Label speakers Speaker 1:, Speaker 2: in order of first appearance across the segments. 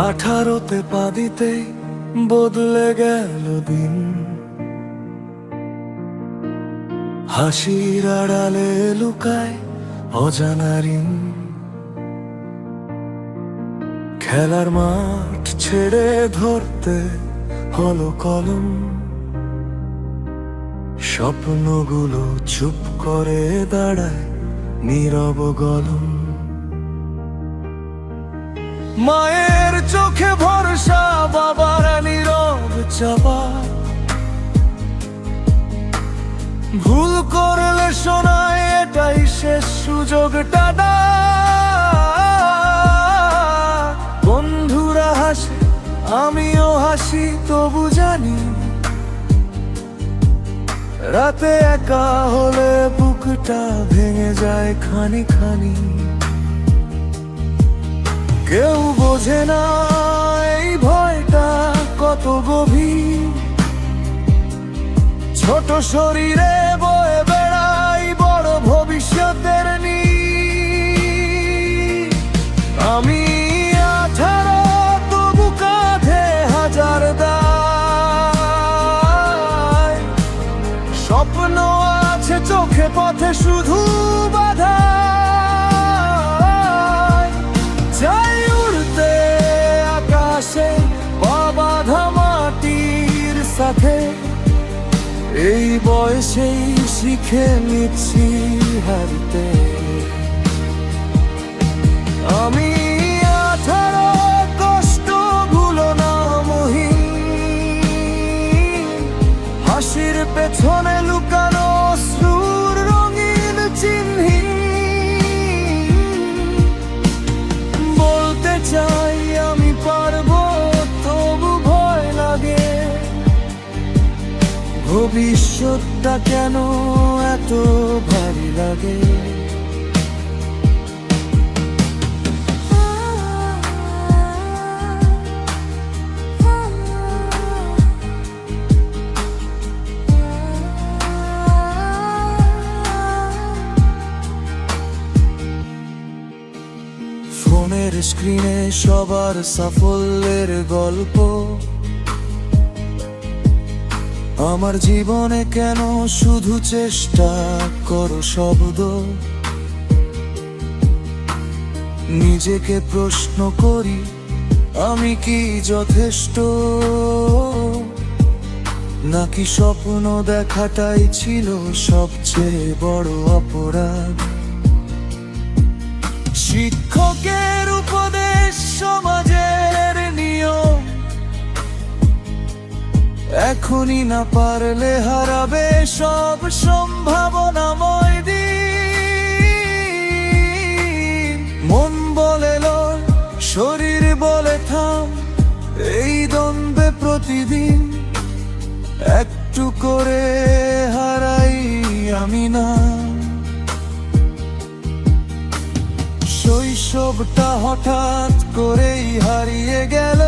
Speaker 1: 18তে পা দিতেই বদলে গেল দিন, হাসির আড়ালে লুকায় অজানা ঋণ। খেলার মাঠ ছেড়ে ধরতে হলো কলম, স্বপ্নগুলো চুপ করে দাঁড়ায় নীরব গলম। মায়ের চোখে ভরসা, বাবার নীরব চাপা, ভুল করলে শোনায় এটাই শেষ সুযোগ টাটা। বন্ধুরা হাসে, আমিও হাসি, তবু জানি রাতে একা হলে বুকটা ভেঙে যায় খানি খানি। কেউ বোঝে না এই ভয়টা কত গভীর, ছোট শরীরে বয়ে বেড়াই বড় ভবিষ্যতের নীড়। আমি 18 তবু কাঁধে হাজার দায়, স্বপ্ন আছে চোখে পথে শুধু বাধা। চাই উড়তে আকাশে, পা বাঁধা মাটির সাথে, এই বয়সেই শিখে নিচ্ছি হারতে। আমি 18, কষ্ট ভুলো না মহিন, হাসির পেছনে লুকানো অশ্রুর রঙিন চিহ্ন। বলতে চাই আমি পারবো, তবু ভয় লাগে, ভবিষ্যৎটা কেন এত ভারী লাগে। ফোনের স্ক্রিনে সবার সাফল্যের গল্প, আমার জীবনে কেন শুধু চেষ্টা করো শব্দ। নিজেকে প্রশ্ন করি, আমি কি যথেষ্ট, নাকি স্বপ্ন দেখাটাই ছিল সবচেয়ে বড় অপরাধ। শিক্ষকের উপদেশ, সমাজের নিয়ম, এখনই না পারলে হারাবে সব সম্ভাবনাময় দিন। মন বলে লড়, শরীর বলে থাম, এই দ্বন্দ্বে প্রতিদিন একটু করে হারাই আমি না। শৈশবটা হঠাৎ করেই হারিয়ে গেল,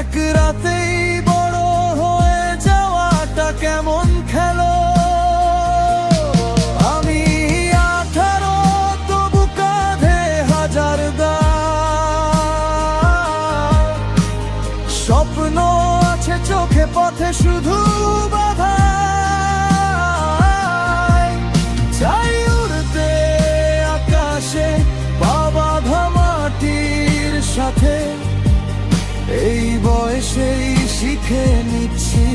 Speaker 1: এক রাতেই বড় হয়ে যাওয়াটা কেমন খেলো। আমি 18, তবু কাঁধে হাজার দায়, স্বপ্ন আছে চোখে পথে শুধু বাধা। চাই উড়তে আকাশে, পা বাঁধা মাটির সাথে, এই বয়সেই শিখে নিচ্ছি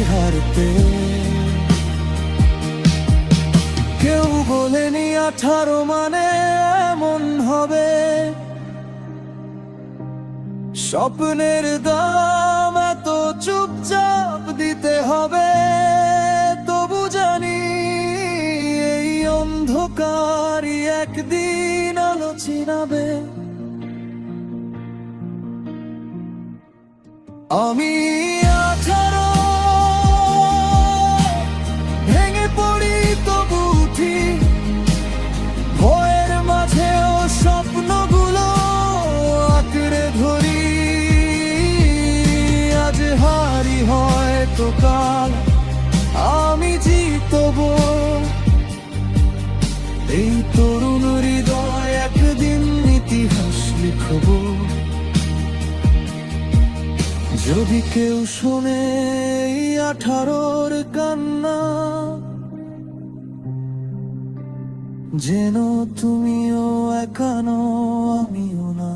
Speaker 1: হারতে। কেউ বলেনি 18 মানে এমন হবে, স্বপ্নের দাম এত চুপচাপ দিতে হবে। তবু জানি এই অন্ধকারই একদিন আলো চিনাবে। আমি 18, ভেঙে পড়ি তবু উঠি, ভয়ের মাঝেও স্বপ্নগুলো আঁকড়ে ধরি। আজ হারি হয়তো কাল আমি জিতবো, এই তরুণ হৃদয় একদিন ইতিহাস যদি কেউ শোনে এই 18-র কান্না, যেন তুমিও একা নও, আমিও না।